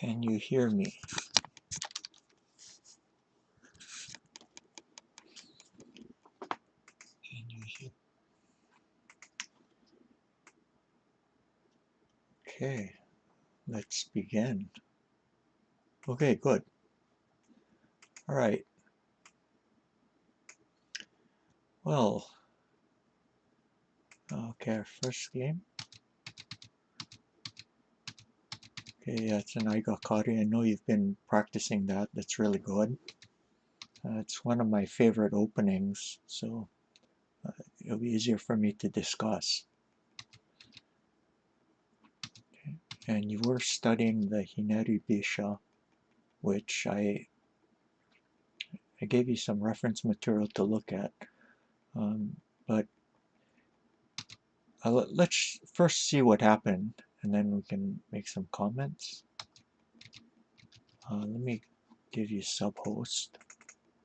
Can you hear me? Can you hear? Okay, let's begin. Okay, good. All right. Well, okay, our first game. Okay, that's an Aigakari. I know you've been practicing that. That's really good. It's one of my favorite openings, so it'll be easier for me to discuss. Okay. And you were studying the hineribisha, which I gave you some reference material to look at. But let's first see what happened, and then we can make some comments. Let me give you sub-host,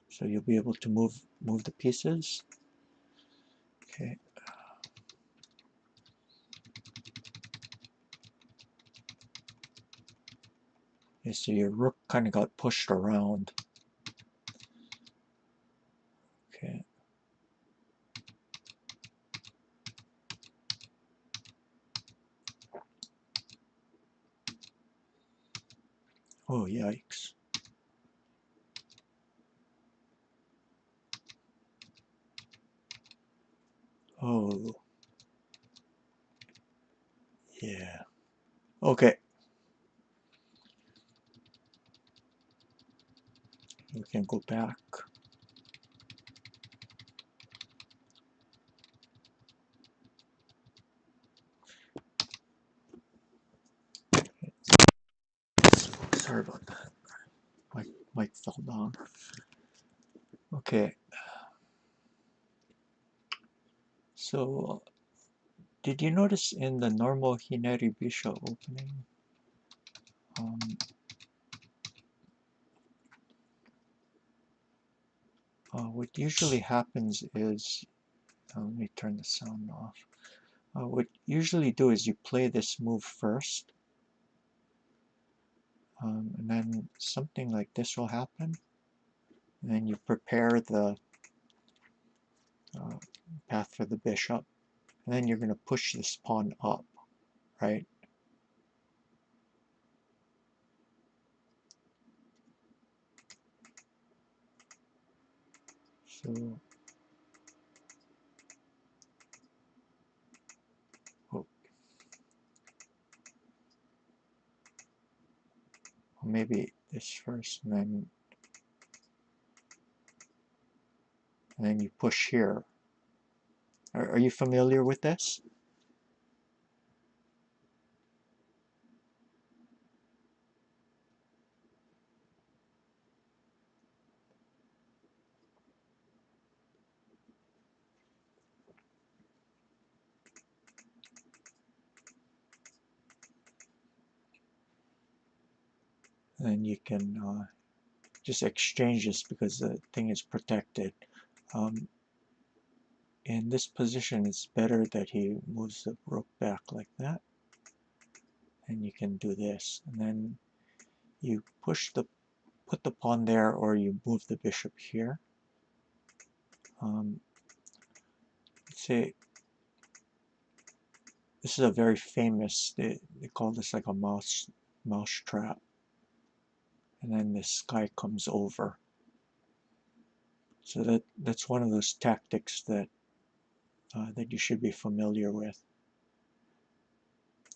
so you'll be able to move the pieces. Okay. Okay, so your rook kind of got pushed around. Okay. Oh, yikes. Oh, yeah. Okay. We can go back. Sorry about that. My mic fell down. Okay. So, did you notice in the normal hineribisha opening, what usually happens is, let me turn the sound off. What you usually do is you play this move first, and then something like this will happen, and then you prepare the path for the bishop, and then you're going to push this pawn up, right? So, oh, maybe this first, and then you push here. Are you familiar with this? And you can just exchange this because the thing is protected. In this position, it's better that he moves the rook back like that. And you can do this. And then you put the pawn there, or you move the bishop here. Let's say this is a very famous, they call this like a mouse trap. And then this guy comes over. So that's one of those tactics that that you should be familiar with.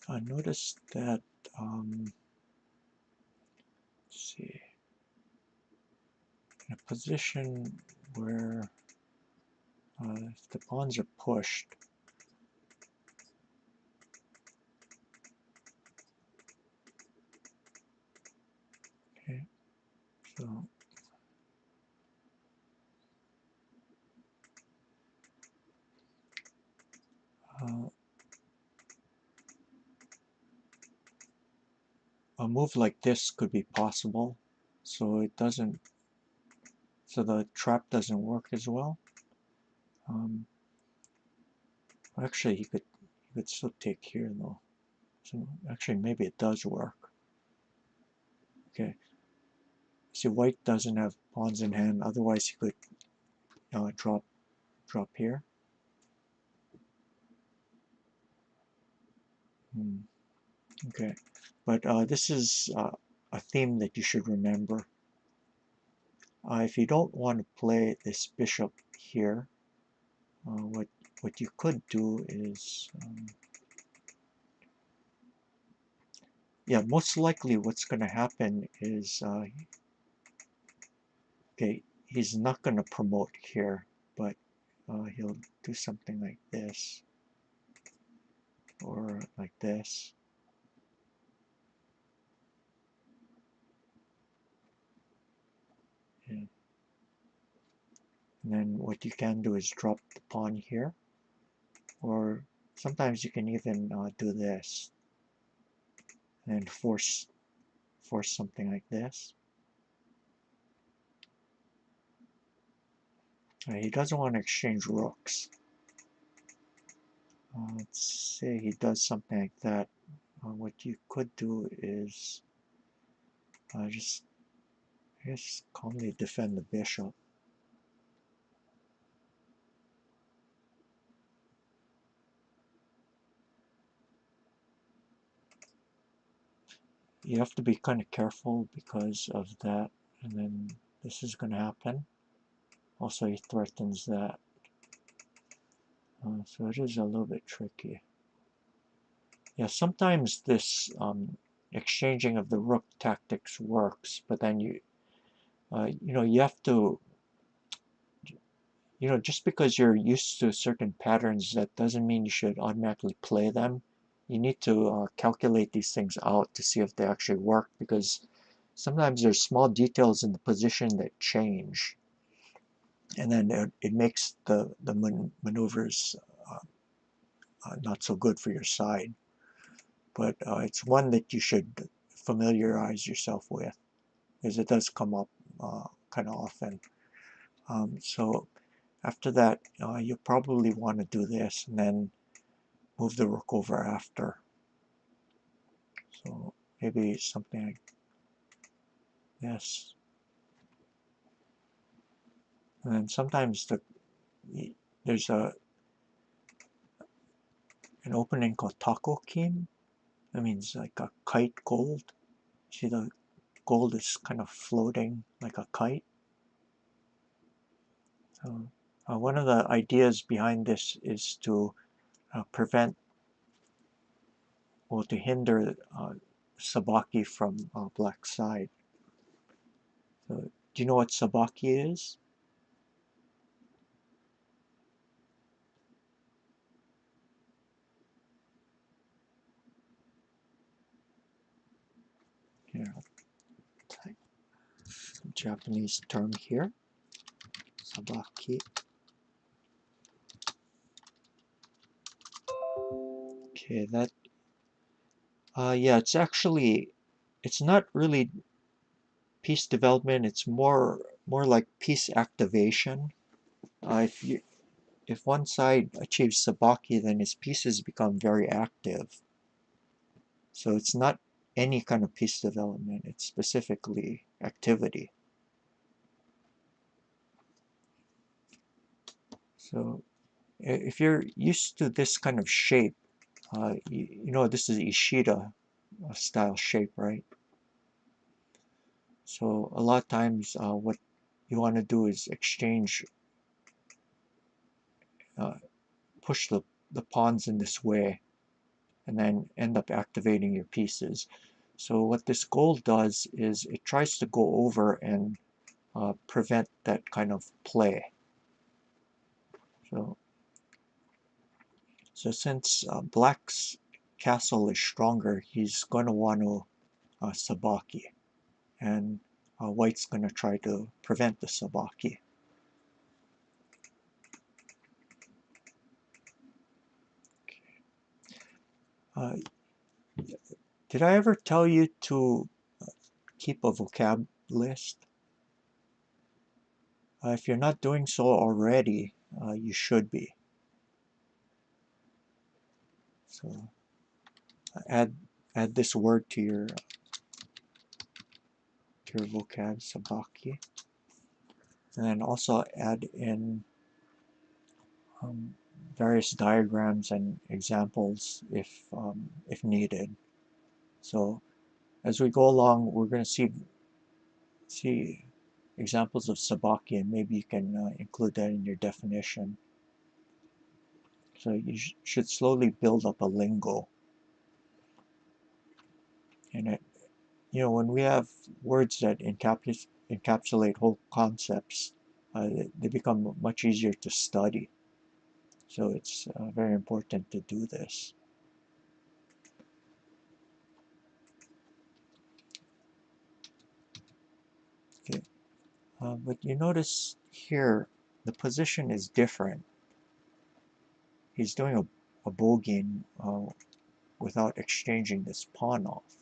Notice that, let's see, in a position where if the pawns are pushed, okay, so a move like this could be possible, so it doesn't, so the trap doesn't work as well. Actually, he could still take here though. So actually, maybe it does work. Okay. See, white doesn't have pawns in hand. Otherwise, he could drop here. Okay, but this is a theme that you should remember. If you don't want to play this bishop here, what you could do is, yeah, most likely what's going to happen is, okay, he's not going to promote here, but he'll do something like this, or like this. Yeah. And then what you can do is drop the pawn here, or sometimes you can even do this, and force something like this. He doesn't want to exchange rooks. Let's say he does something like that. What you could do is just calmly defend the bishop. You have to be kind of careful because of that, and then this is going to happen. Also, he threatens that. So it is a little bit tricky. Yeah, sometimes this exchanging of the rook tactics works, but then you have to, just because you're used to certain patterns, that doesn't mean you should automatically play them. You need to calculate these things out to see if they actually work, because sometimes there's small details in the position that change, and then it makes the maneuvers not so good for your side. But it's one that you should familiarize yourself with, because it does come up kind of often. So after that, you'll probably want to do this and then move the rook over after. So maybe something like this. And then sometimes there's an opening called takokin. That means like a kite gold. See, the gold is kind of floating like a kite. So one of the ideas behind this is to prevent, well, to hinder sabaki from black side. So, do you know what sabaki is? Here, I'll type the Japanese term here. Sabaki. Okay, that. Yeah, it's not really piece development. It's more like piece activation. If one side achieves sabaki, then its pieces become very active. So it's not any kind of piece development. It's specifically activity. So if you're used to this kind of shape, you know this is Ishida style shape, right? So a lot of times what you want to do is exchange, push the pawns in this way, and then end up activating your pieces. So what this gold does is it tries to go over and prevent that kind of play. So since black's castle is stronger, he's going to want to sabaki, and white's going to try to prevent the sabaki. Did I ever tell you to keep a vocab list? If you're not doing so already, you should be. So add this word to your your vocab, sabaki. And then also add in various diagrams and examples if needed. So as we go along, we're going to see examples of sabaki, and maybe you can include that in your definition. So you should slowly build up a lingo. And when we have words that encapsulate whole concepts, they become much easier to study. So it's very important to do this. Okay, but you notice here the position is different. He's doing a bogeying without exchanging this pawn off.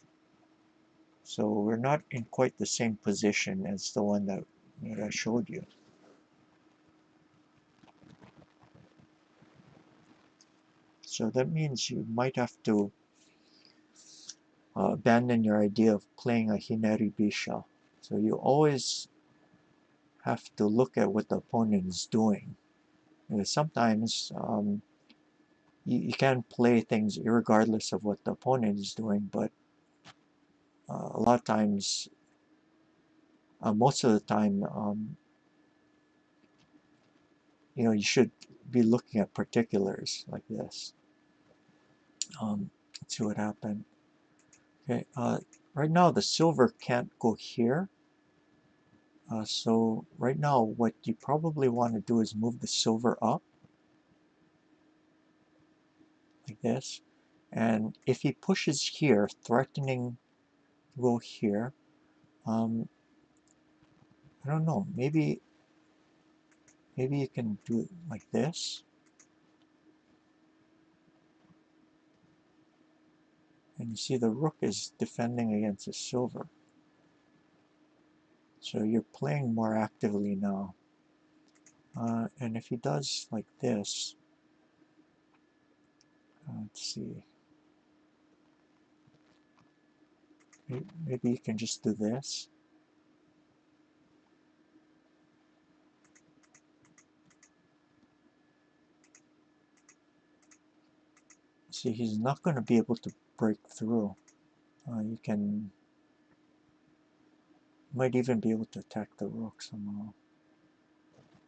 So we're not in quite the same position as the one that I showed you. So that means you might have to abandon your idea of playing a hineribisha. So you always have to look at what the opponent is doing. Because sometimes you can play things regardless of what the opponent is doing, but a lot of times, most of the time, you should be looking at particulars like this. Let's see what happened. Okay, right now the silver can't go here. So right now what you probably want to do is move the silver up like this. And if he pushes here, threatening to go here, I don't know, maybe you can do it like this. And you see the rook is defending against the silver. So you're playing more actively now. And if he does like this, let's see. Maybe you can just do this. See, he's not going to be able to break through. You might even be able to attack the rook somehow.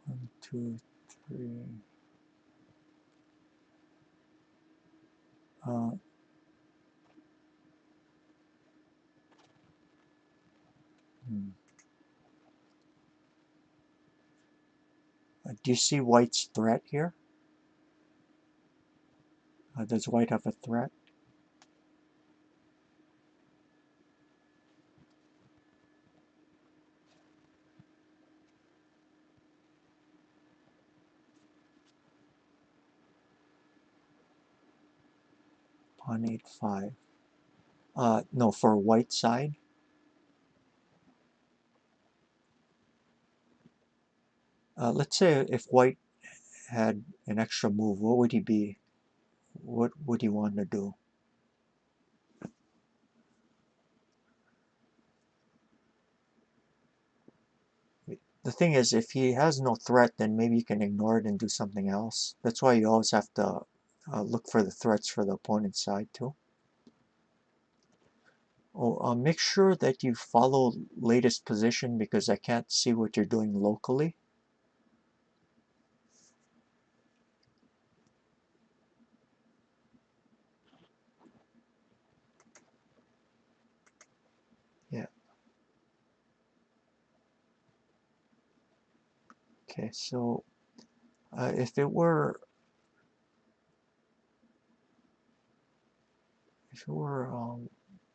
1, 2, 3. Do you see white's threat here? Does white have a threat? Pawn 8-5. No, for white side. Let's say if white had an extra move, what would he be? What would he want to do? The thing is, if he has no threat, then maybe you can ignore it and do something else. That's why you always have to look for the threats for the opponent's side too. Oh, make sure that you follow latest position because I can't see what you're doing locally. Yeah. Okay, so if it were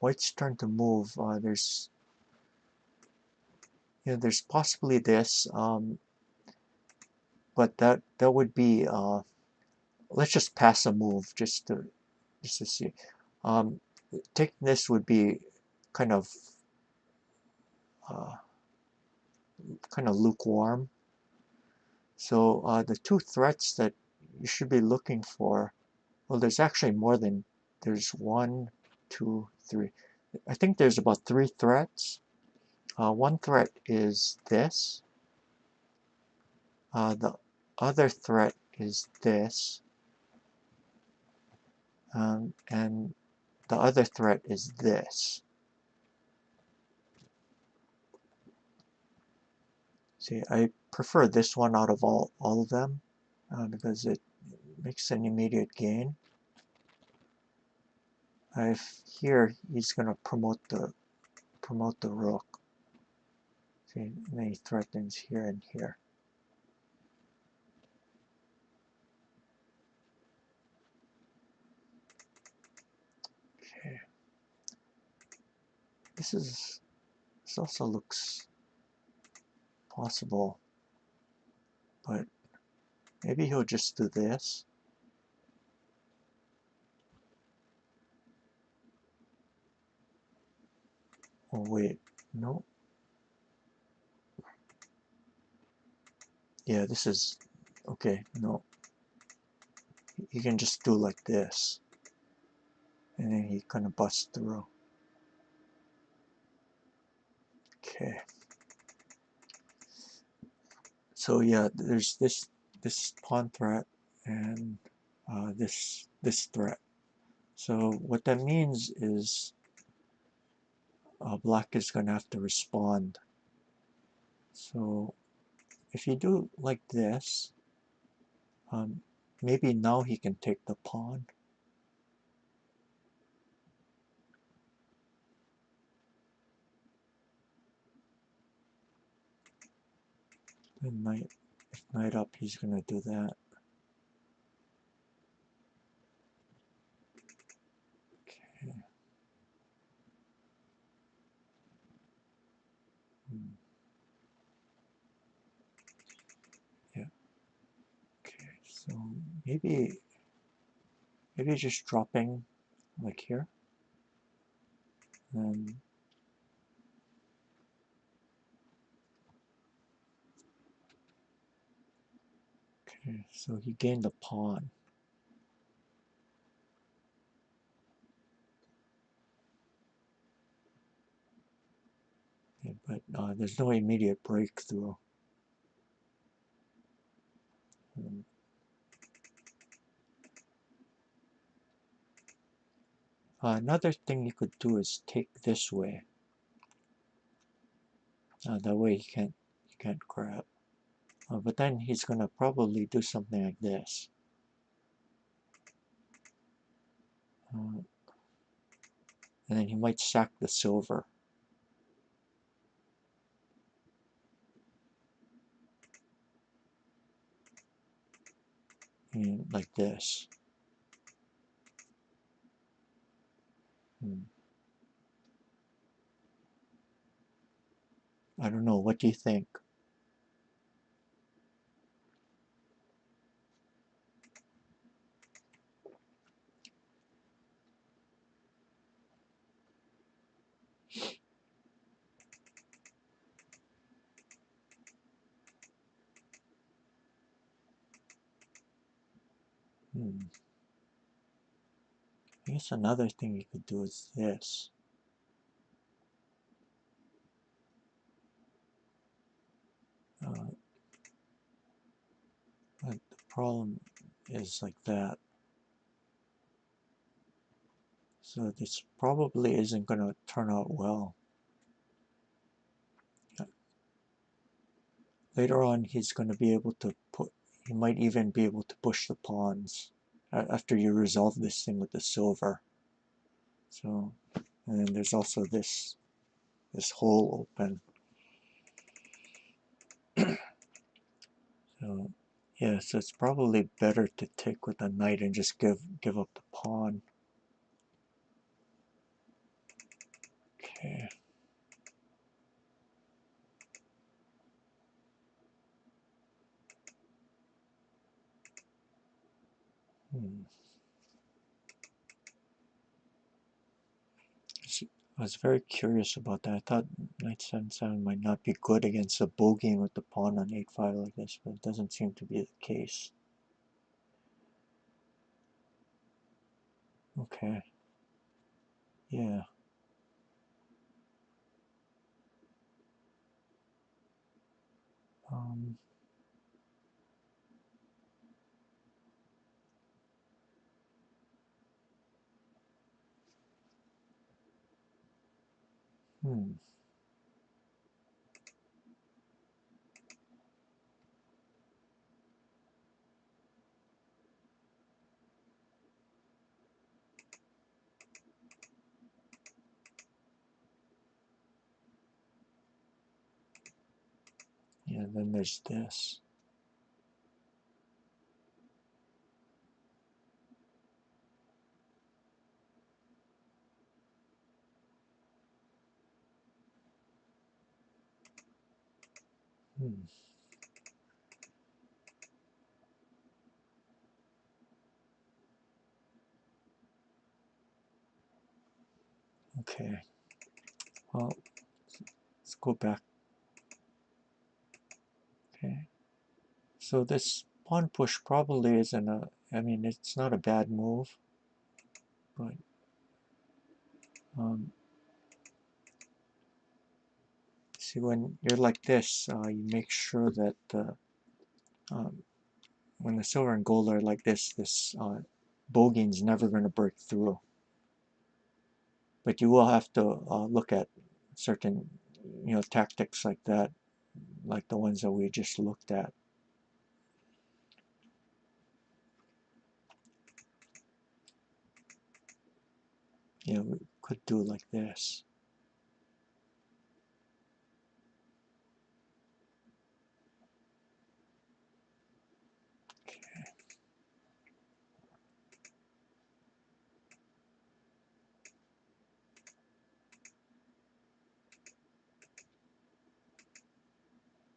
white's turn to move, there's possibly this, but that would be let's just pass a move just to see. Taking this would be kind of lukewarm. So the two threats that you should be looking for, well, there's actually more than, there's 1, 2, 3. I think there's about 3 threats. One threat is this. The other threat is this. And the other threat is this. See, I prefer this one out of all of them because it makes an immediate gain. If here he's going to promote the rook. See, and then he threatens here and here. Okay. This also looks possible, but maybe he'll just do this. Oh wait, no. Yeah, this is okay. No, he can just do like this, and then he kind of busts through. Okay. So yeah, there's this pawn threat and this threat. So what that means is black is going to have to respond. So if you do like this, maybe now he can take the pawn. And knight up, he's going to do that. Okay. Yeah. Okay. So maybe just dropping like here. And okay, so he gained the pawn. Yeah, but there's no immediate breakthrough. Another thing you could do is take this way. That way he can't grab. But then he's gonna probably do something like this. And then he might sack the silver. Like this. I don't know, what do you think? I guess another thing you could do is this. But the problem is like that. So this probably isn't going to turn out well. Later on, he's going to be able to he might even be able to push the pawns after you resolve this thing with the silver. So, and then there's also this hole open. So, yeah, so it's probably better to take with a knight and just give up the pawn. Okay. I was very curious about that. I thought knight 7/7 might not be good against a bogeying with the pawn on 8/5 like this, but it doesn't seem to be the case. Okay. Yeah. Hmm. Yeah, then there's this. Hmm. Okay. Well, let's go back. Okay. So this pawn push probably isn't a, I mean, it's not a bad move, but see, when you're like this, you make sure that um, when the silver and gold are like this bogey's never going to break through. But you will have to look at certain, tactics like that, like the ones that we just looked at. We could do like this.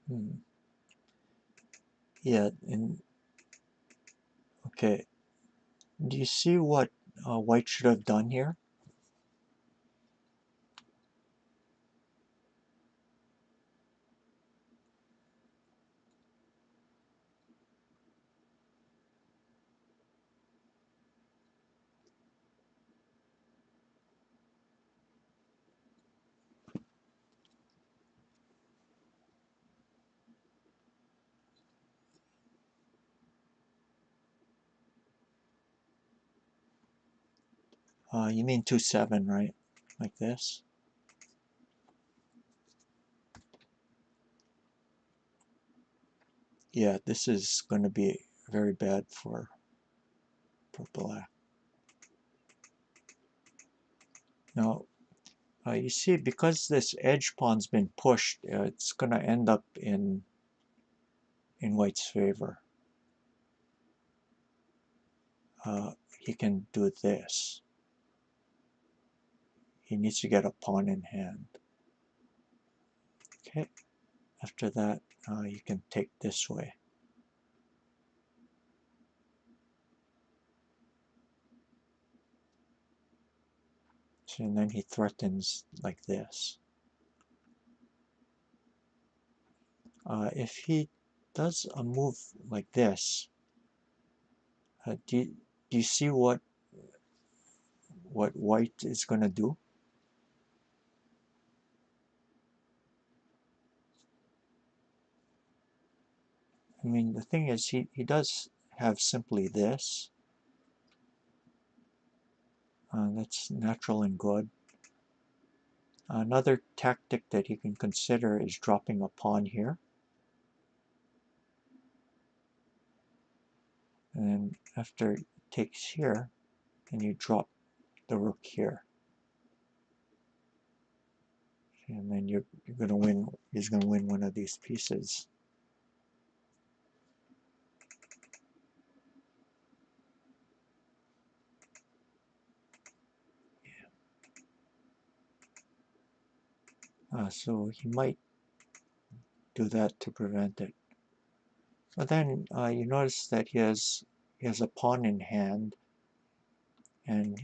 Hmm. Yeah, and okay. Do you see what white should have done here? You mean 2-7, right? Like this? Yeah, this is going to be very bad for black. Now, you see, because this edge pawn's been pushed, it's going to end up in white's favor. He can do this. He needs to get a pawn in hand. Okay, after that, you can take this way. So, and then he threatens like this. If he does a move like this, do you see what white is going to do? I mean, the thing is, he does have simply this. That's natural and good. Another tactic that you can consider is dropping a pawn here. And then after it takes here, then you drop the rook here. And then you're going to win, he's going to win one of these pieces. So he might do that to prevent it. But then you notice that he has a pawn in hand, and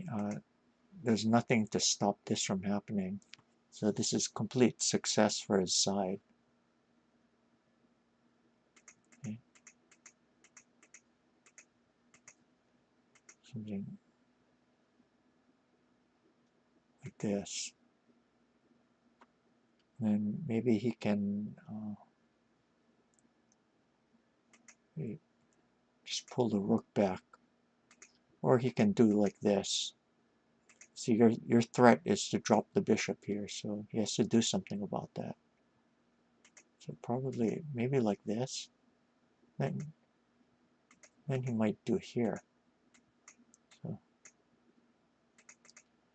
there's nothing to stop this from happening. So this is complete success for his side. Okay. Something like this. And maybe he can You just pull the rook back. Or he can do like this. See, your threat is to drop the bishop here, so he has to do something about that. So probably, maybe like this. Then he might do here.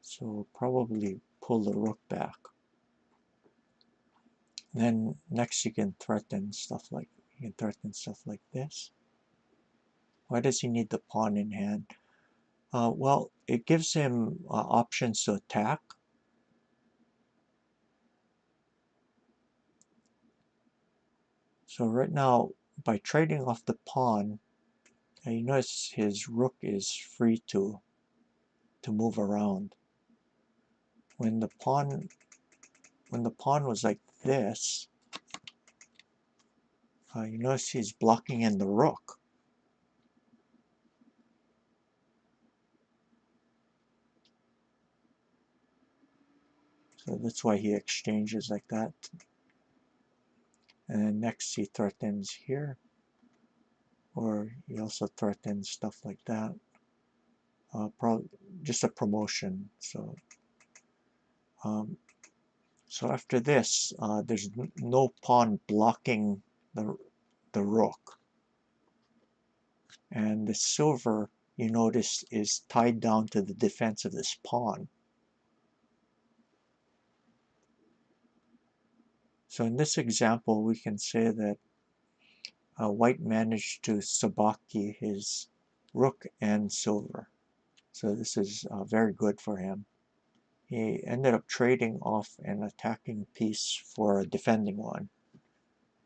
So probably pull the rook back. Then next you can threaten stuff like this. Why does he need the pawn in hand? Well, it gives him options to attack. So right now, by trading off the pawn, you notice his rook is free to move around. When the pawn was like this, you notice he's blocking in the rook. So that's why he exchanges like that. And then next he threatens here, or he also threatens stuff like that. Probably just a promotion. So after this, there's no pawn blocking the rook, and the silver, you notice, is tied down to the defense of this pawn. So in this example, we can say that white managed to sabaki his rook and silver. So this is very good for him. He ended up trading off an attacking piece for a defending one,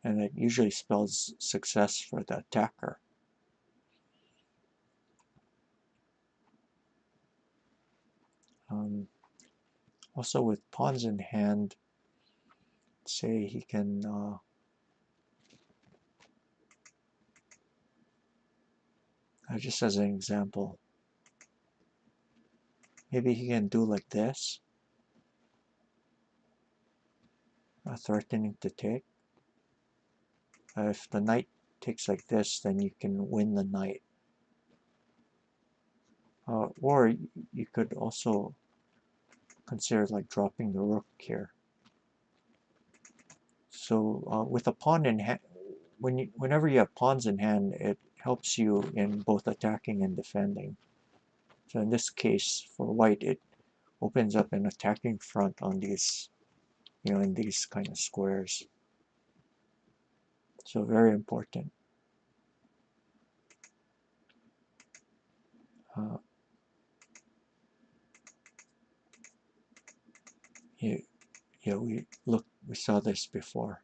and it usually spells success for the attacker. Also with pawns in hand, say he can just as an example, maybe he can do like this, threatening to take. If the knight takes like this, then you can win the knight. Or you could also consider like dropping the rook here. So with a pawn in hand, whenever you have pawns in hand, it helps you in both attacking and defending. So in this case, for white, it opens up an attacking front on these, in these kind of squares. So very important. Yeah, we saw this before.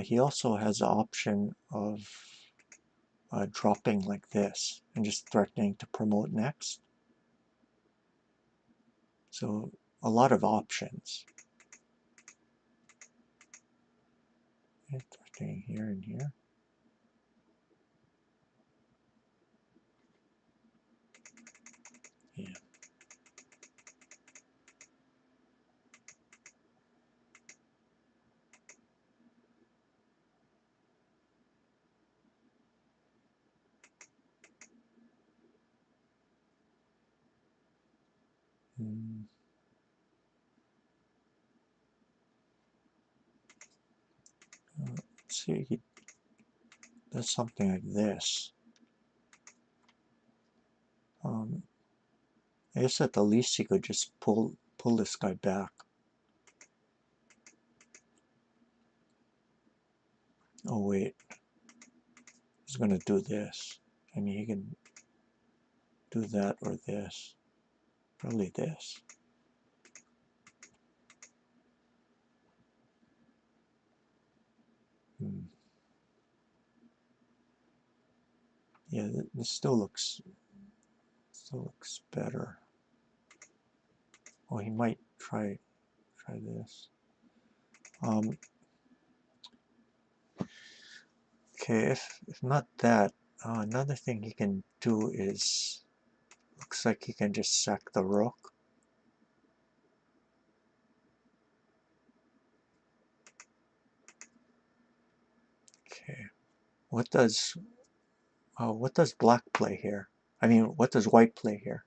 He also has the option of dropping like this and just threatening to promote next. So a lot of options. And threatening here and here. Yeah. Let's see, he does something like this. I guess at the least he could just pull this guy back. Oh wait, he's gonna do this. I mean, he can do that or this. Probably this. Yeah, this still looks better. Oh, he might try this. Okay, if not that, another thing he can do is Looks like he can just sack the rook. Okay. What does black play here? I mean, what does white play here?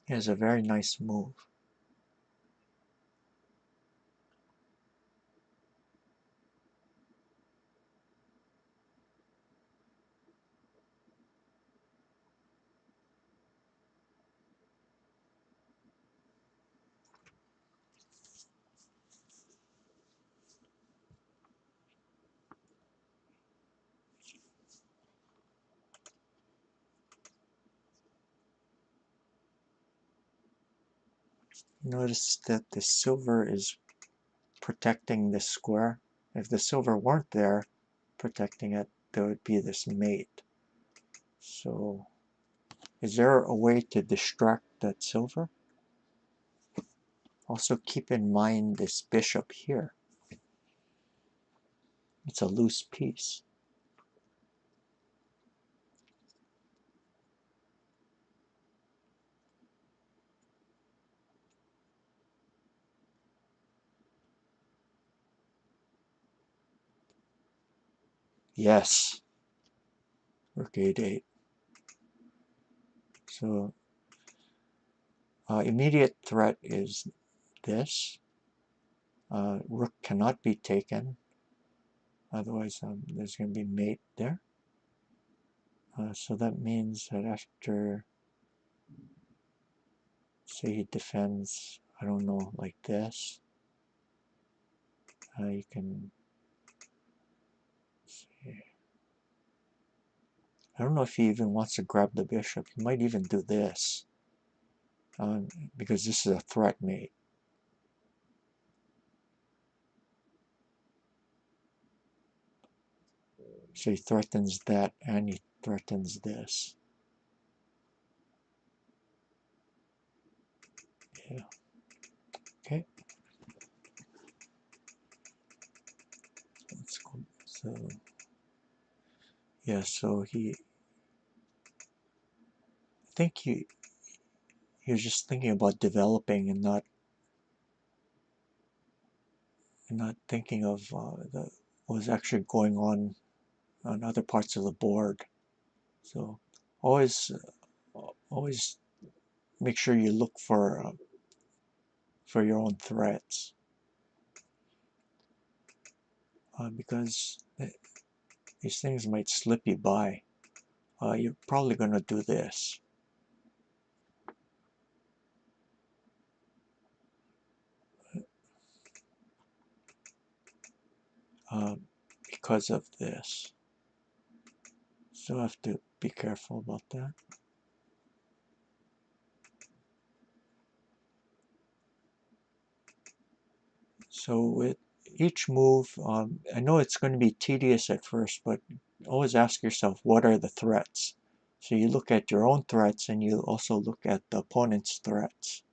He has a very nice move. Notice that the silver is protecting this square. If the silver weren't there protecting it, there would be this mate. So is there a way to distract that silver? Also keep in mind this bishop here. It's a loose piece. Yes, rook a8. So immediate threat is this. Rook cannot be taken, otherwise there's going to be mate there. So that means that after, say he defends, I don't know, like this, you can see. I don't know if he even wants to grab the bishop. He might even do this, because this is a threat mate. So he threatens that and he threatens this. Yeah. Okay. Let's go. So yeah. So I think he was just thinking about developing and not thinking of what was actually going on other parts of the board. So always make sure you look for your own threats, because these things might slip you by. You're probably going to do this. Because of this. So I have to be careful about that. So with each move, I know it's going to be tedious at first, but always ask yourself, what are the threats? So you look at your own threats and you also look at the opponent's threats.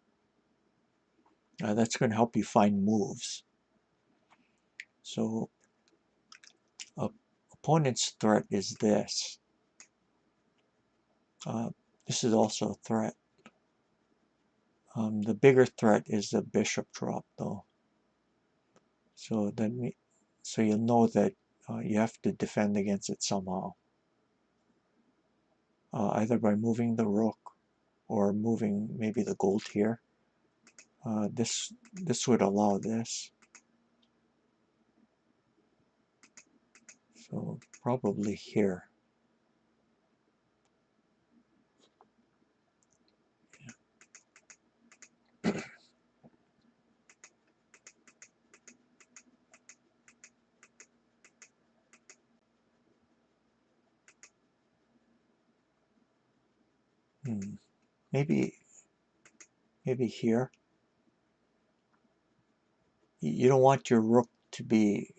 That's going to help you find moves. So opponent's threat is this. This is also a threat. The bigger threat is the bishop drop, though. So you'll know that you have to defend against it somehow, either by moving the rook or moving maybe the gold here. This would allow this. So probably here. Maybe here. You don't want your rook to be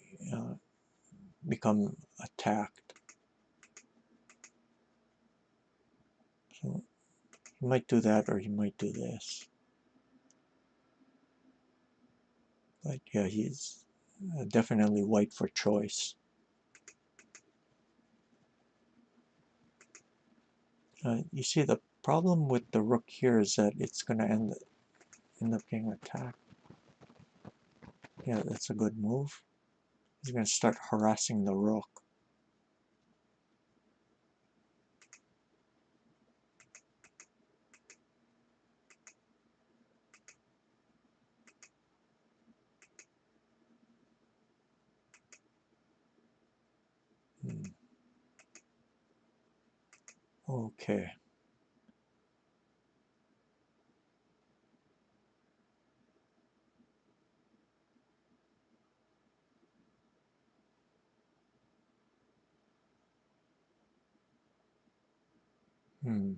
become attacked. So you might do that, or you might do this. But yeah, he's definitely white for choice. You see, the problem with the rook here is that it's going to end up getting attacked. Yeah, that's a good move. He's going to start harassing the rook. Hmm. Okay. Hmm.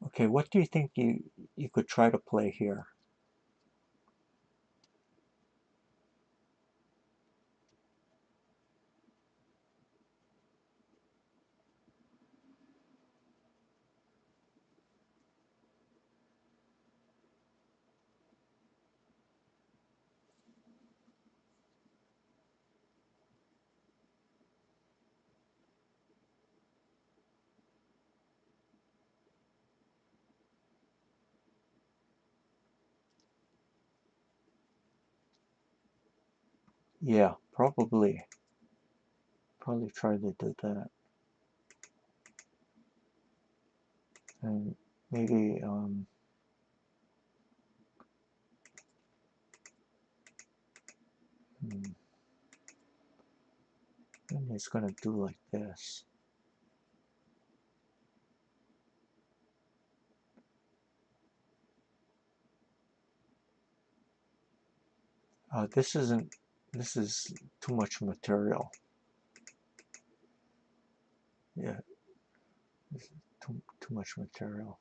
Okay, what do you think you could try to play here? Yeah, probably try to do that, and maybe hmm, maybe it's gonna do like this. This isn't. This is too much material. Yeah, this is too much material.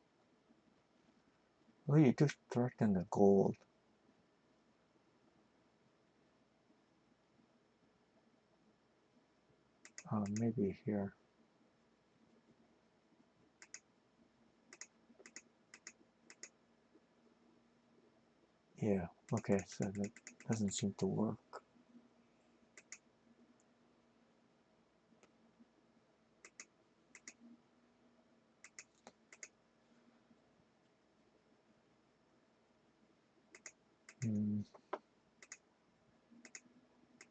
Well, you do threaten the gold. Maybe here. Yeah. Okay. So that doesn't seem to work. Mm,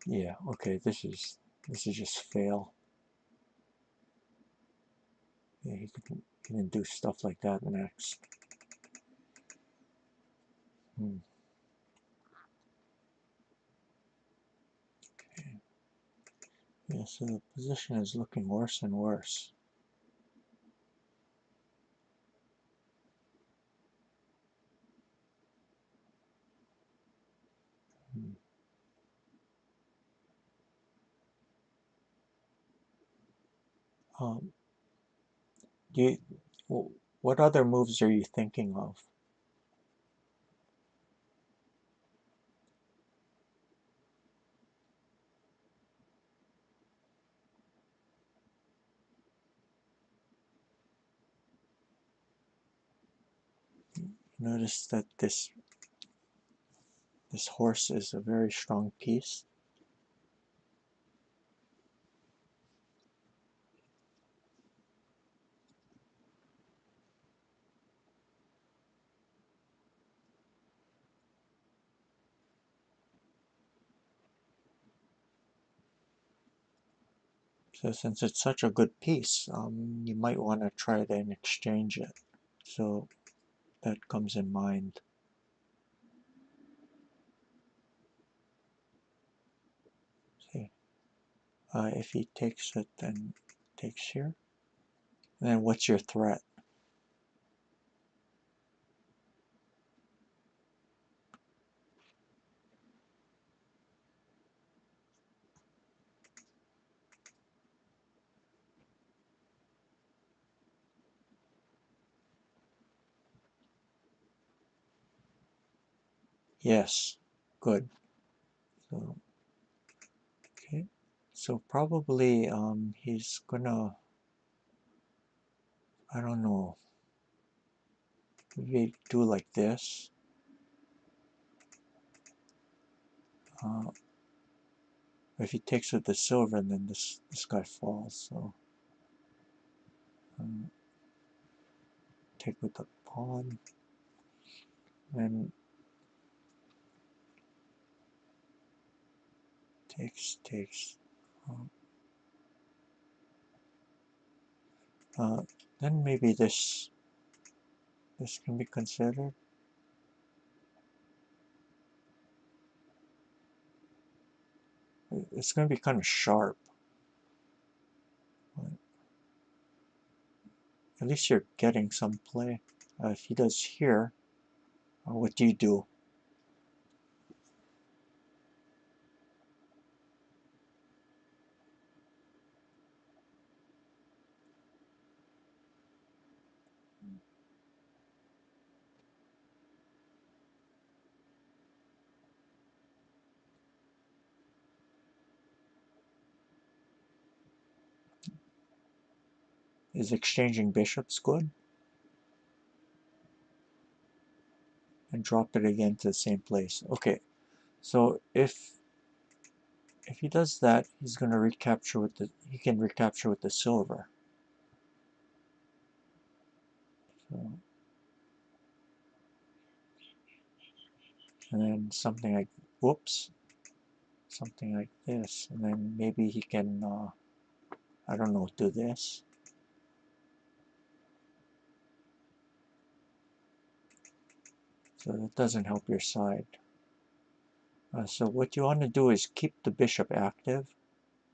yeah. Okay. This is just fail. Yeah. He can do stuff like that next. Hmm. Okay. Yeah. So the position is looking worse and worse. Hmm. Um. Do what other moves are you thinking of? Notice that this horse is a very strong piece. So since it's such a good piece, you might want to try to exchange it. So that comes in mind. See, if he takes it, then takes here. And then what's your threat? Yes, good. So okay, so probably he's gonna, I don't know. maybe do like this. If he takes with the silver, then this guy falls. So take with the pawn, and takes. Then maybe this can be considered. It's going to be kind of sharp. At least you're getting some play. If he does here, what do you do? Is exchanging bishops good? And drop it again to the same place. Okay, so if he does that, he's going to recapture with the, he can recapture with the silver. So, and then something like, whoops, something like this, and then maybe he can, I don't know, do this. So that doesn't help your side. So what you want to do is keep the bishop active,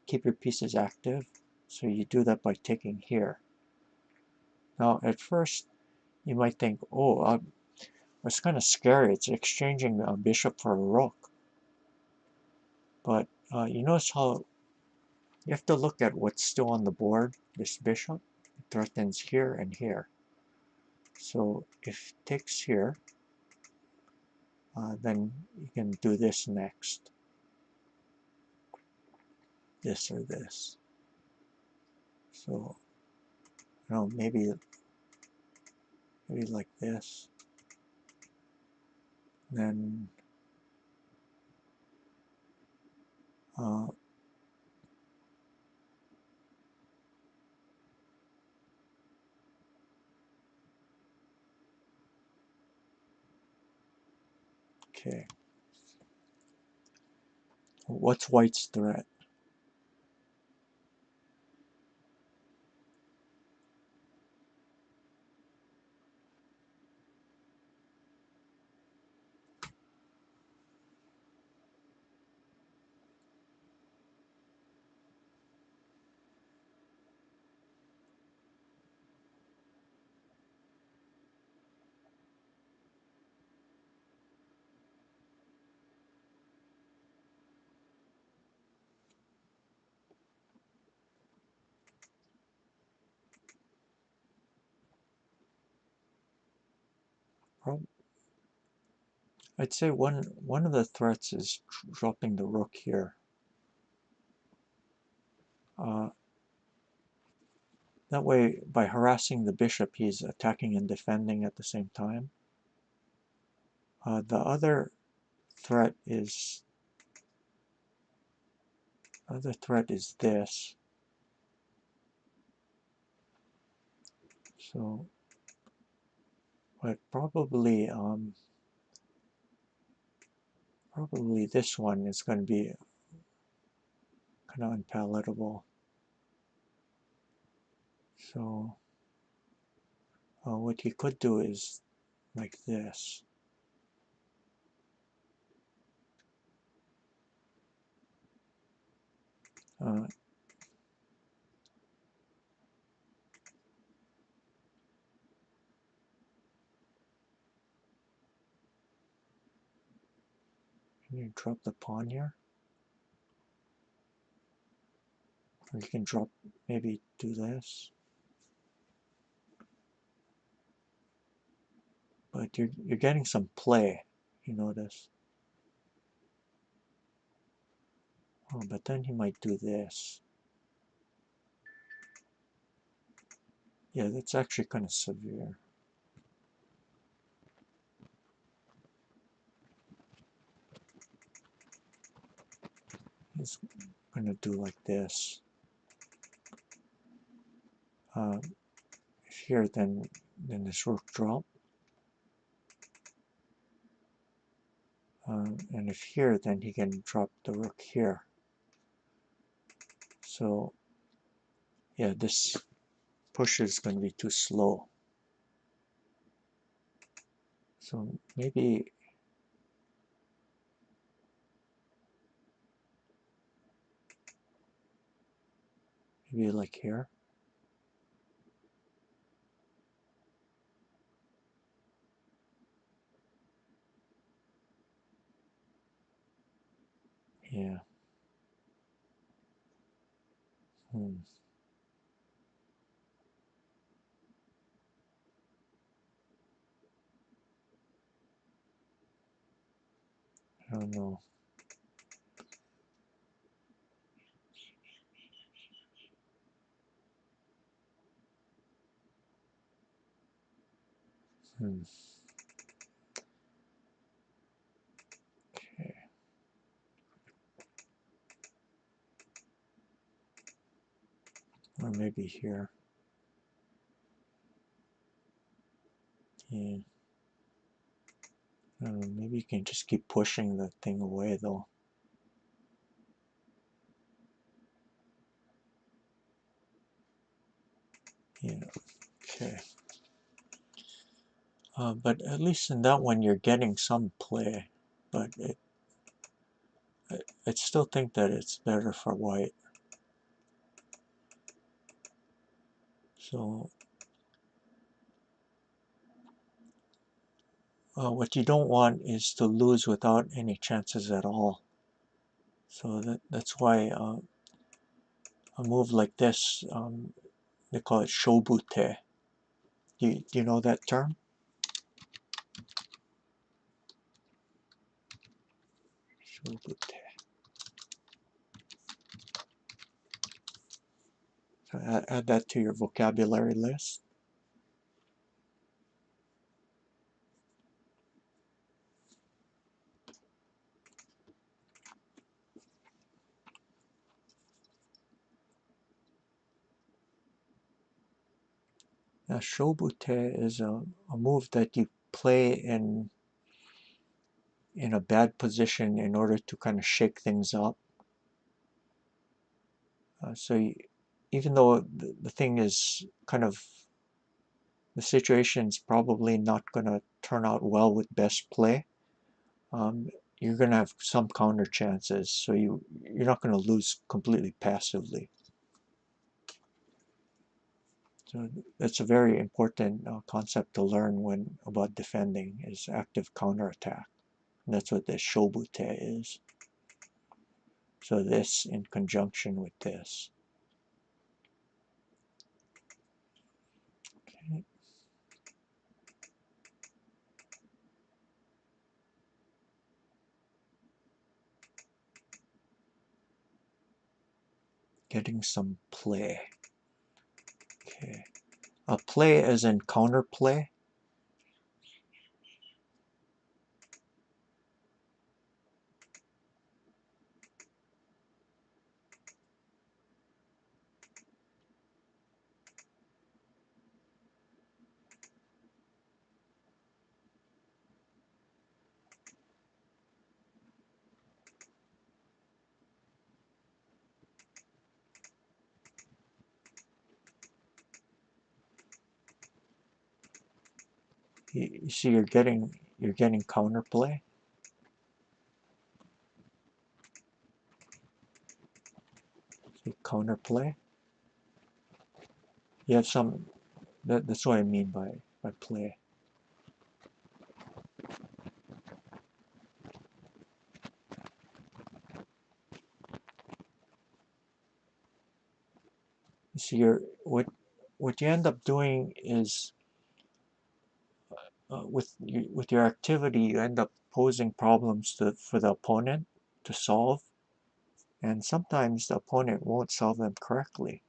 keep your pieces active. So you do that by taking here. Now at first you might think, oh, it's kind of scary. It's exchanging a bishop for a rook. But you notice how you have to look at what's still on the board. This bishop threatens here and here. So if it takes here, then you can do this next. This or this. So, you know, maybe like this. Then okay. What's white's threat? I'd say one of the threats is dropping the rook here. That way, by harassing the bishop, he's attacking and defending at the same time. The other threat is this. So, but probably this one is going to be kind of unpalatable. So, what he could do is like this. Can you drop the pawn here? Or you can drop, maybe do this. But you're getting some play, you notice. Oh, but then he might do this. Yeah, that's actually kind of severe. is going to do like this. If here, then this rook drop. And if here, then he can drop the rook here. So yeah, this push is going to be too slow. So maybe like here. Yeah. I don't know. Okay. Or maybe here. Yeah. I don't know, maybe you can just keep pushing the thing away though. Yeah. Okay. But at least in that one you're getting some play. But I still think that it's better for white. So what you don't want is to lose without any chances at all. So that's why a move like this, they call it shobute. Do you know that term? Shobute. So add that to your vocabulary list. Now, shobute is a move that you play in a bad position in order to kind of shake things up. Even though the thing is kind of, the situation's probably not going to turn out well with best play, you're going to have some counter chances, so you're not going to lose completely passively. So that's a very important concept to learn when about defending, is active counterattack. And that's what this shobute is. So this in conjunction with this. Okay. Getting some play. Okay. Play as in counterplay. You see, you're getting counterplay. See, counterplay. You have some. That's what I mean by play. You see, what you end up doing is with your activity, you end up posing problems for the opponent to solve, and sometimes the opponent won't solve them correctly.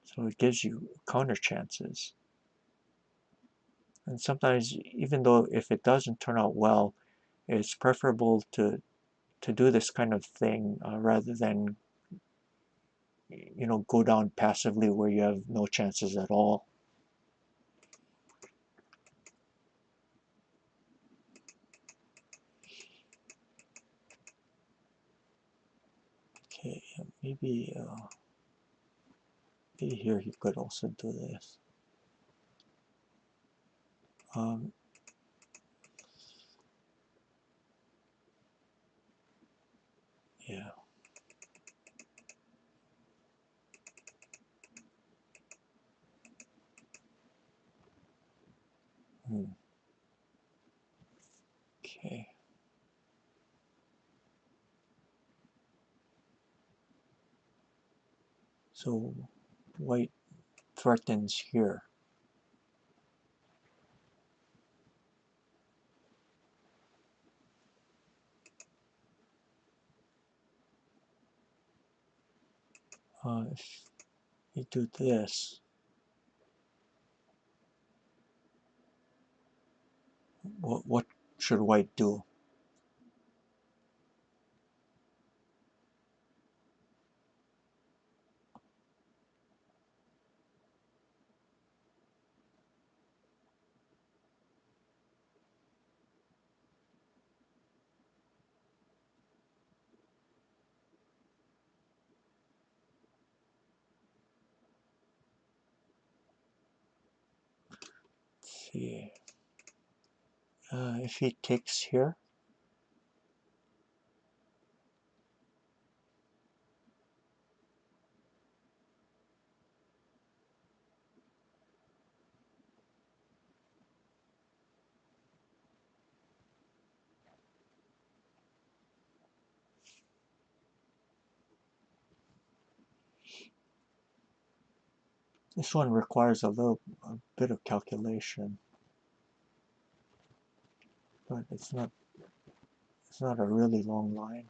So it gives you counter chances. And sometimes, even though if it doesn't turn out well, it's preferable to to do this kind of thing rather than go down passively where you have no chances at all. Okay, maybe here you could also do this. Yeah. Okay. So white threatens here. If you do this, what should white do? Let's see. If he takes here, this one requires a bit of calculation, but it's not a really long line.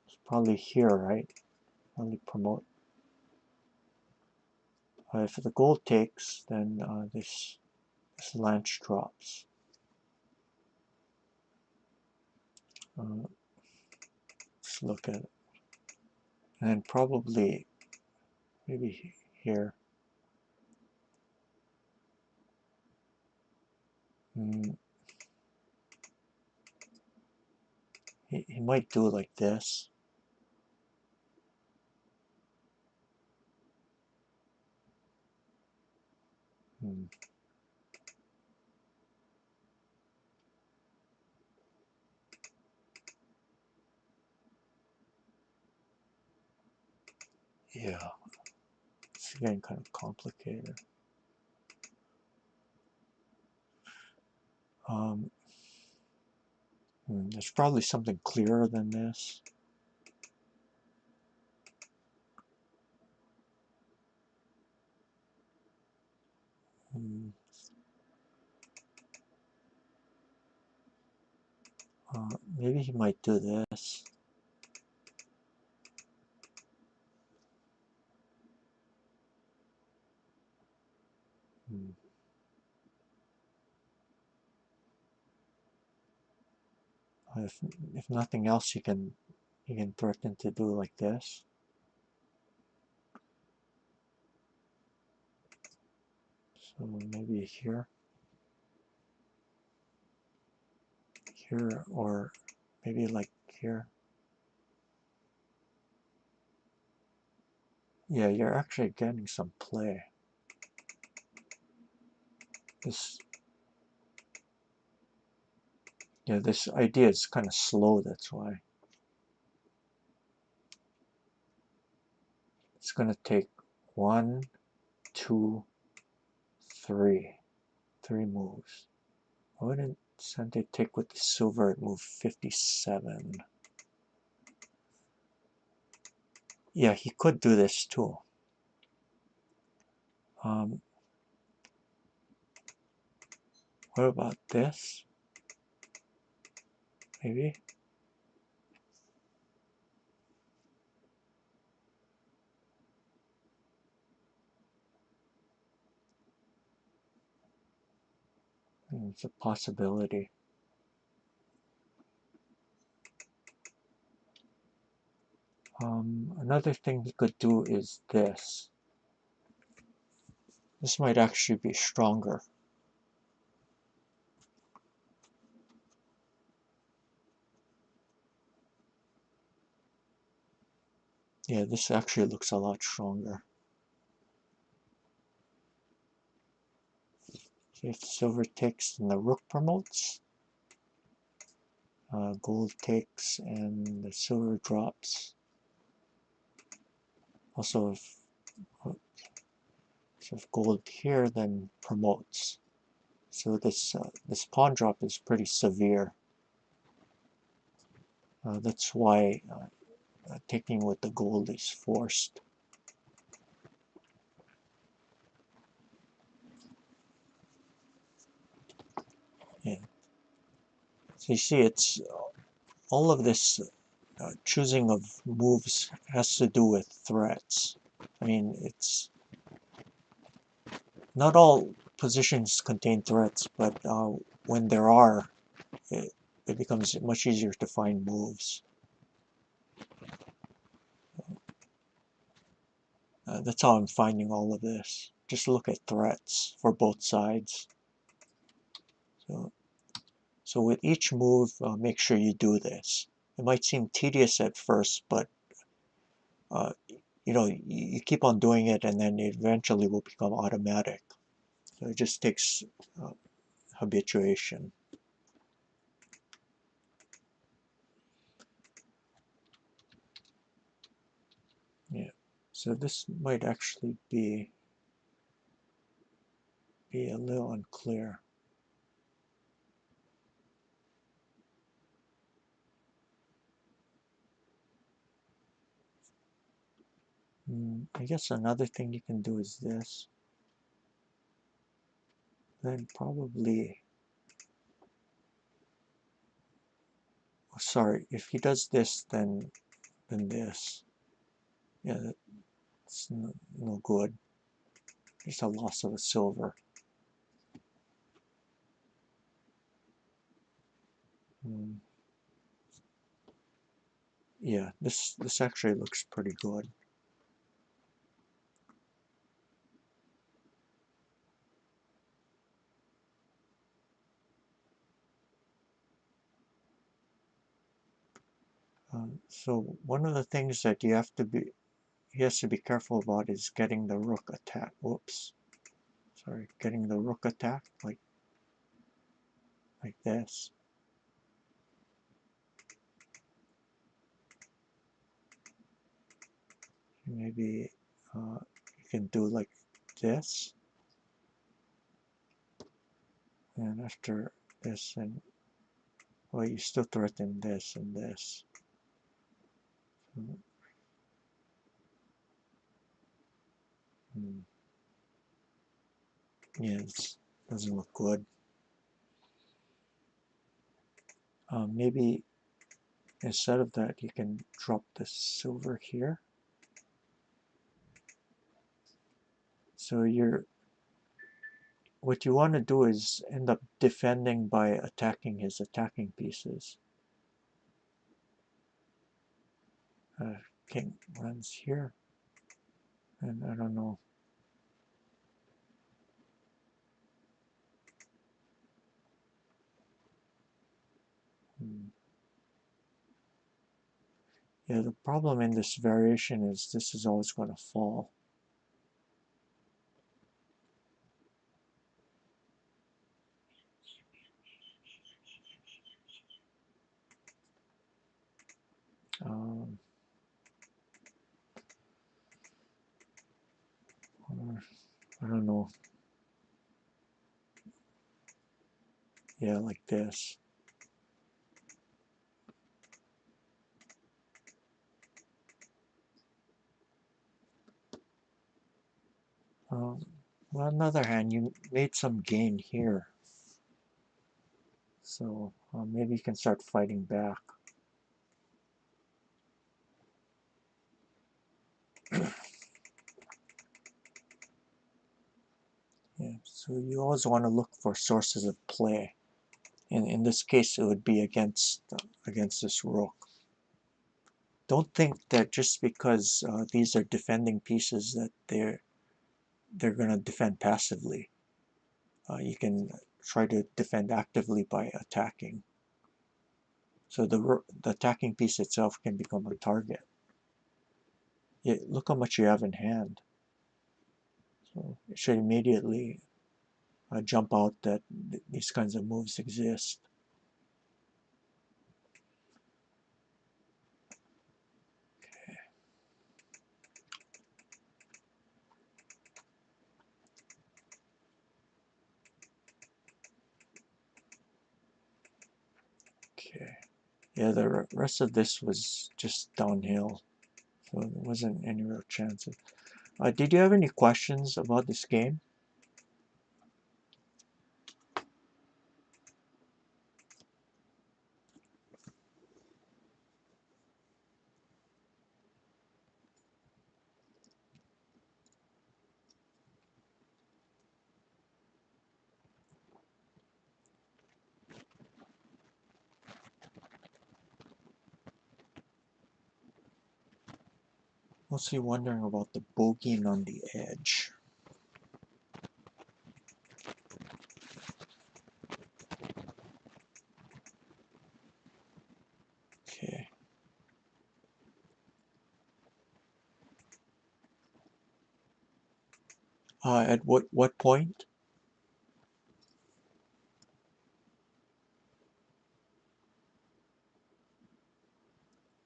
It's probably here, right? Probably promote. If the gold takes, then this lance drops. Let's look at it. And probably maybe here. He might do it like this. Yeah, it's getting kind of complicated. There's probably something clearer than this. Maybe he might do this. If nothing else, you can threaten to do like this. So maybe here, or maybe like here. Yeah, you're actually getting some play. This idea is kind of slow, that's why. It's going to take 1, 2, 3. 3 moves. Why didn't Sante take with the silver at move 57? Yeah, he could do this too. What about this? Maybe? It's a possibility. Another thing you could do is this. This might actually be stronger. Yeah, this actually looks a lot stronger. So if silver takes and the rook promotes, gold takes and the silver drops. Also, if gold here, then promotes. So this pawn drop is pretty severe. That's why taking with the gold is forced. Yeah. So you see, it's all of this choosing of moves has to do with threats. I mean, it's not all positions contain threats, but when there are, it becomes much easier to find moves. That's how I'm finding all of this. Just look at threats for both sides. So with each move, make sure you do this. It might seem tedious at first, but you know, you keep on doing it, and then it eventually will become automatic. So it just takes habituation. Yeah. So this might actually be a little unclear. I guess another thing you can do is this. Then probably, oh, sorry, if he does this, then this. Yeah, that's no good. Just a loss of a silver. Yeah, this actually looks pretty good. So one of the things that he has to be careful about is getting the rook attack. Whoops, sorry, getting the rook attack like this. Maybe you can do like this, and after this, and well, you still threaten this and this. Yeah, it doesn't look good. Maybe instead of that, you can drop the silver here. So what you want to do is end up defending by attacking his attacking pieces. King runs here, and I don't know. Yeah, the problem in this variation is this is always going to fall. I don't know. Yeah, like this. On the other hand, you made some gain here. So maybe you can start fighting back. Yeah, so you always want to look for sources of play. And in this case, it would be against this rook. Don't think that just because these are defending pieces that they're going to defend passively. You can try to defend actively by attacking. So the attacking piece itself can become a target. Yeah, look how much you have in hand. So it should immediately jump out that these kinds of moves exist. Okay. Yeah, the rest of this was just downhill, so there wasn't any real chances. Did you have any questions about this game? Mostly wondering about the bogeying on the edge. Okay. At what point?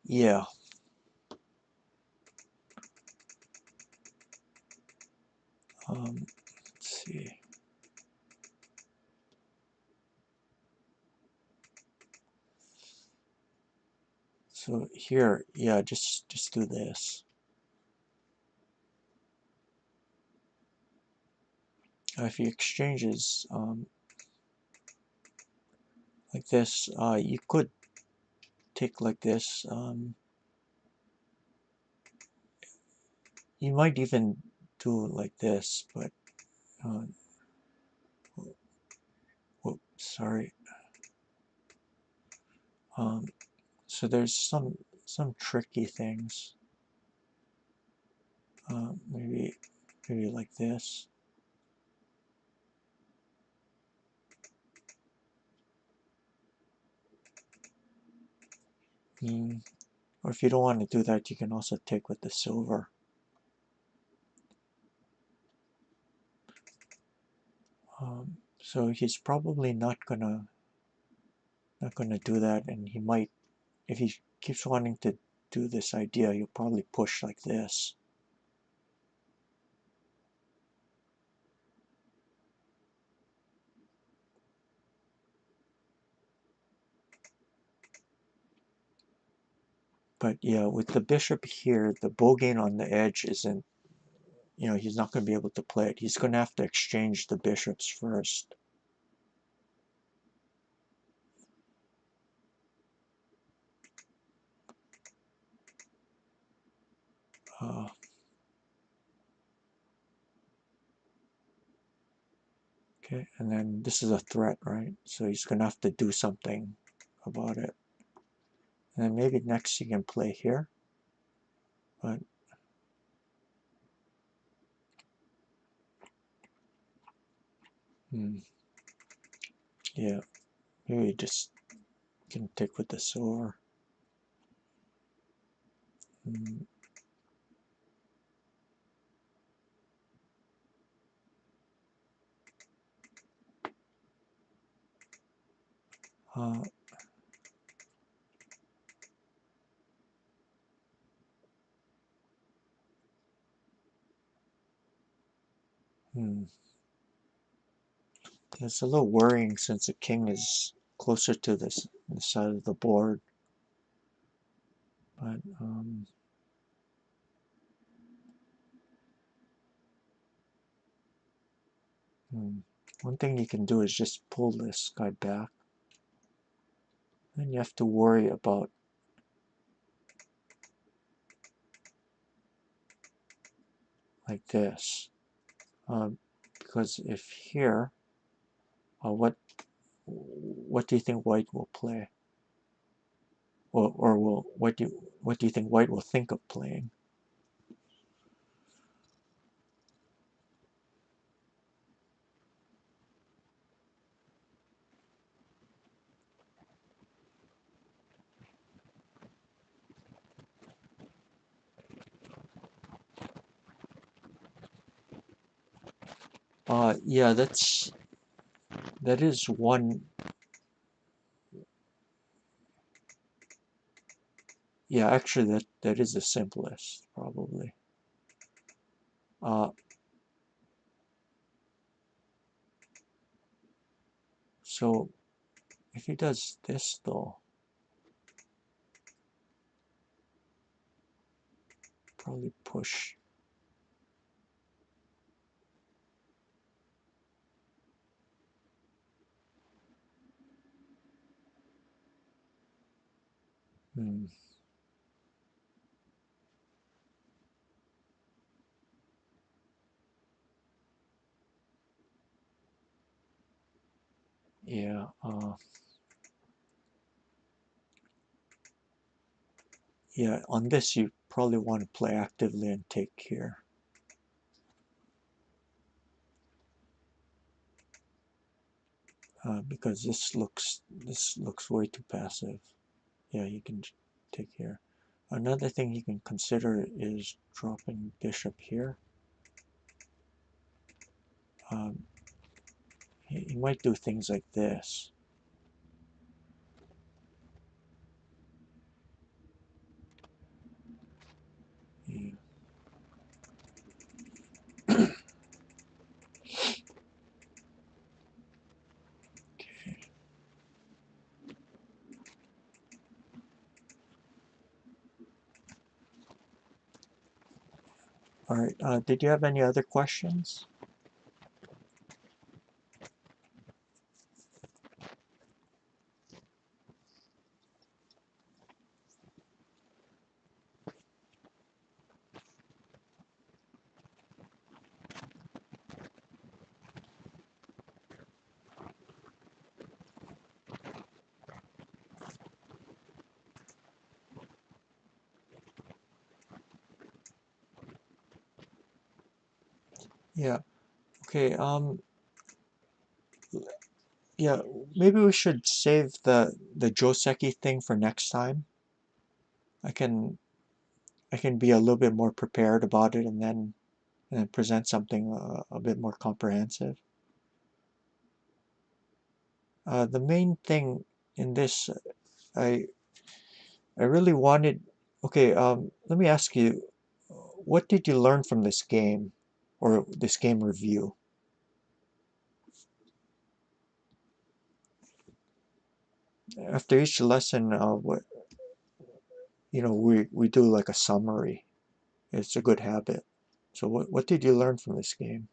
Yeah. Let's see. So here, yeah, just do this. If he exchanges like this, you could take like this. You might even do like this, but uh, whoops, sorry. So there's some tricky things. Maybe like this. Or if you don't want to do that, you can also take with the silver. So he's probably not gonna do that, and he might, if he keeps wanting to do this idea, he'll probably push like this. But yeah, with the bishop here, the bogeying on the edge isn't, he's not going to be able to play it. He's going to have to exchange the bishops first. Okay, and then this is a threat, right? So he's going to have to do something about it. And then maybe next he can play here. But yeah, maybe just can take with the silver. Hmm. Uh, hmm. It's a little worrying since the king is closer to the side of the board. But one thing you can do is just pull this guy back. Then you have to worry about like this. Because if here, what do you think white will play? Or what do you think white will think of playing? Yeah, that is one. Yeah, actually, that is the simplest probably. Uh, so if he does this though, probably push. Hmm, yeah. Yeah. On this, you probably want to play actively and take here. Because this looks way too passive. Yeah, you can take here. Another thing you can consider is dropping bishop here. Um, he might do things like this. Yeah. Okay. All right. Did you have any other questions? Yeah. Okay. Yeah. Maybe we should save the Joseki thing for next time. I can I can be a little bit more prepared about it, and then present something a bit more comprehensive. The main thing in this, I I really wanted. Okay. Let me ask you, what did you learn from this game, or this game review? After each lesson, we do like a summary. It's a good habit. So what did you learn from this game?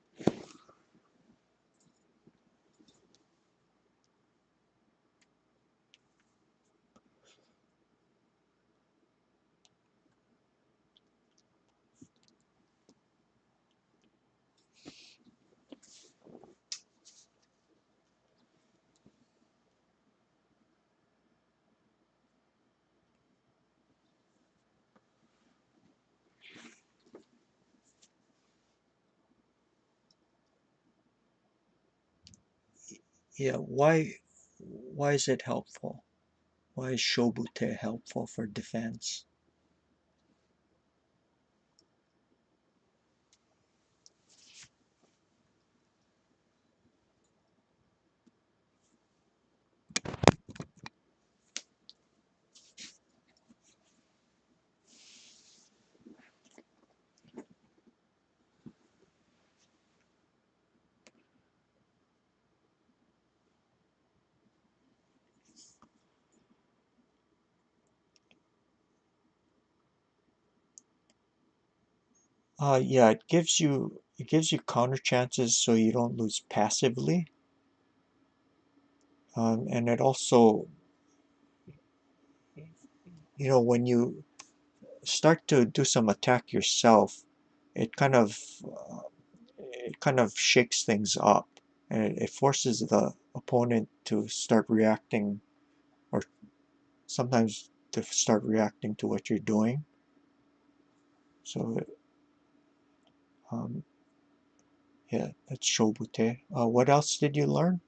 Yeah, why is it helpful? Why is Shobute helpful for defense? Yeah, it gives you counter chances so you don't lose passively, and it also when you start to do some attack yourself, it kind of shakes things up, and it forces the opponent to start reacting, or sometimes to start reacting to what you're doing. So um, yeah, that's Shobute. What else did you learn?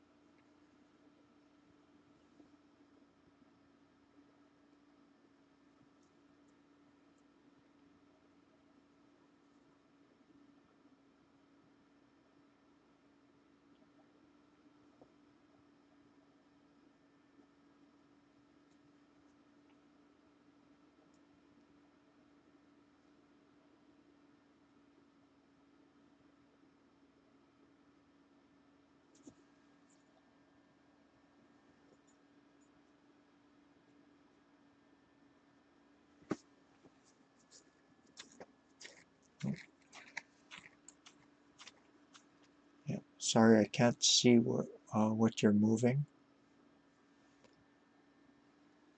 Yeah, sorry, I can't see what you're moving.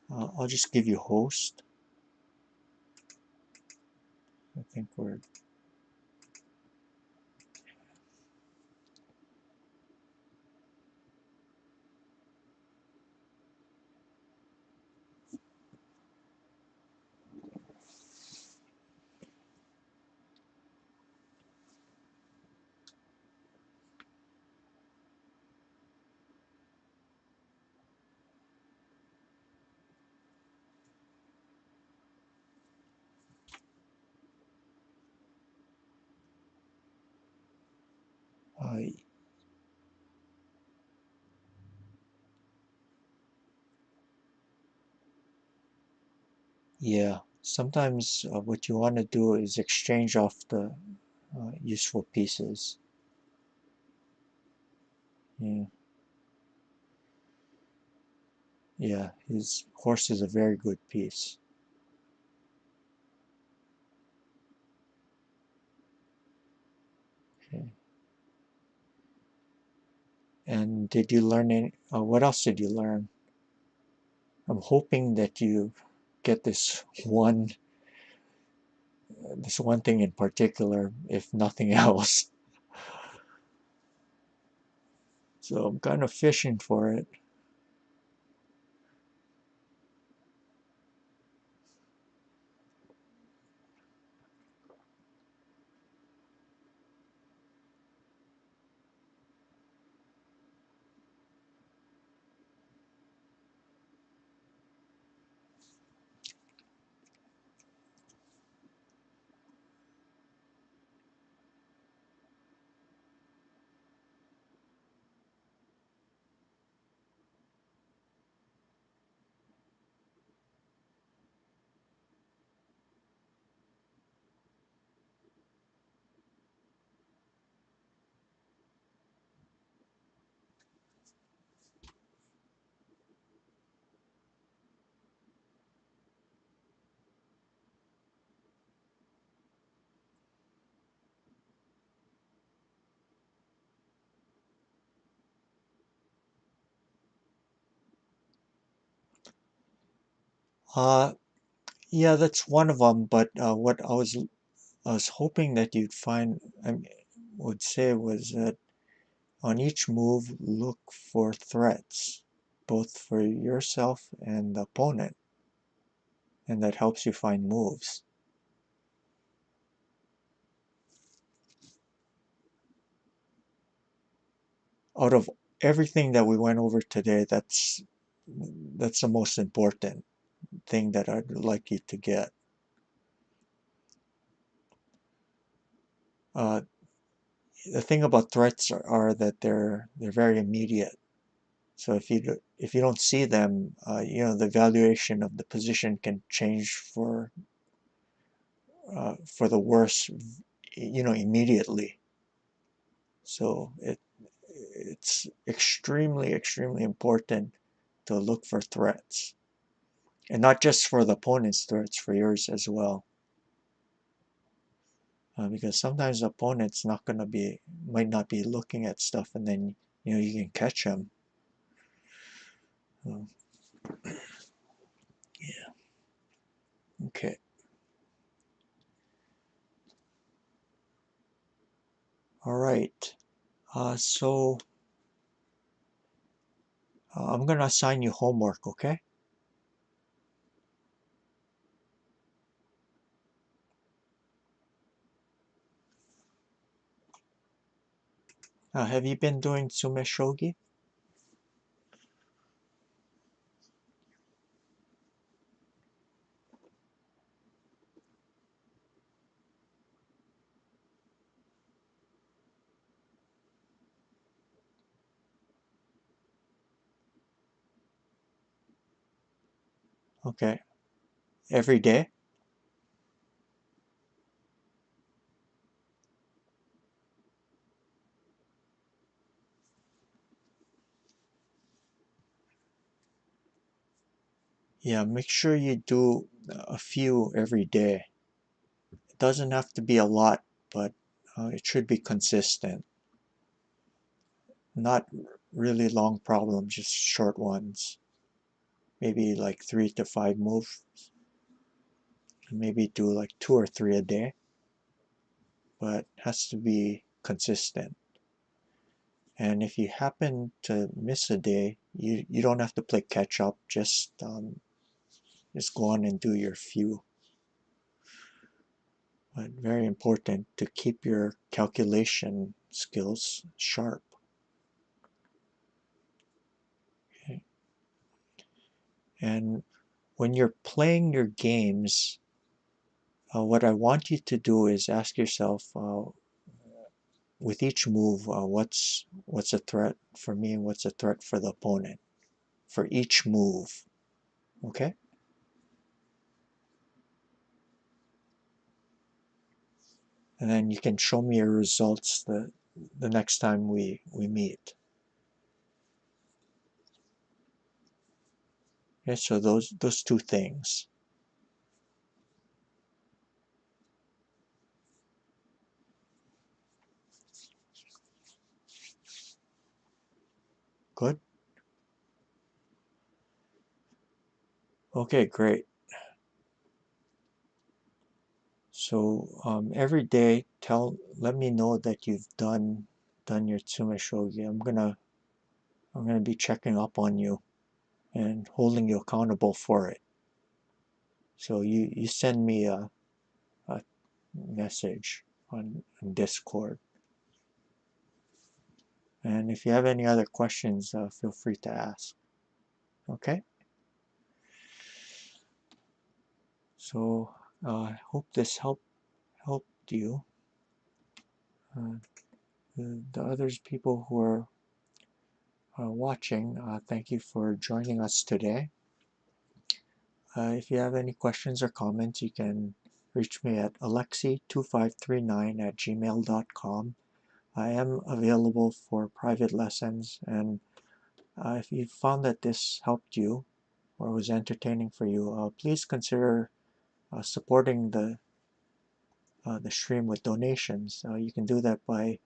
I'll just give you host. I think we're uh, yeah. Sometimes what you want to do is exchange off the useful pieces. Yeah, yeah. His horse is a very good piece. Okay. And did you learn any? What else did you learn? I'm hoping that you get this one thing in particular, if nothing else. So I'm kind of fishing for it. Uh, yeah, that's one of them. But what I was hoping that you'd find, would say, was that on each move, look for threats, both for yourself and the opponent, and that helps you find moves. Out of everything that we went over today, that's the most important thing that I'd like you to get. Uh, the thing about threats are that they're very immediate. So if you don't see them, the valuation of the position can change for the worse, immediately. So it's extremely, extremely important to look for threats, and not just for the opponent's threats, for yours as well. Because sometimes the opponent's might not be looking at stuff, and then you can catch them. Uh, yeah. Okay. All right. So I'm going to assign you homework, okay? Have you been doing Sume Shogi? Okay. Every day? Yeah, make sure you do a few every day. It doesn't have to be a lot, but it should be consistent. Not really long problems, just short ones. Maybe like 3 to 5 moves. Maybe do like 2 or 3 a day, but has to be consistent. And if you happen to miss a day, you don't have to play catch up. Just go on and do your few. But very important to keep your calculation skills sharp. Okay? And when you're playing your games, what I want you to do is ask yourself, with each move, what's a threat for me and what's a threat for the opponent for each move. Okay? And then you can show me your results the next time we meet. Okay, so those two things. Good? Okay, great. So every day, let me know that you've done your Tsume Shogi. I'm gonna be checking up on you and holding you accountable for it. So you send me a message on Discord. And if you have any other questions, feel free to ask. Okay? So I hope this helped you. Uh, the others people who are watching, thank you for joining us today. If you have any questions or comments, you can reach me at alexi2539@gmail.com. I am available for private lessons, and if you found that this helped you or was entertaining for you, please consider supporting the stream with donations. You can do that by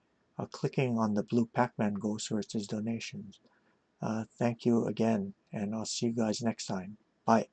clicking on the blue Pac-Man ghost where it says donations. Thank you again, and I'll see you guys next time. Bye.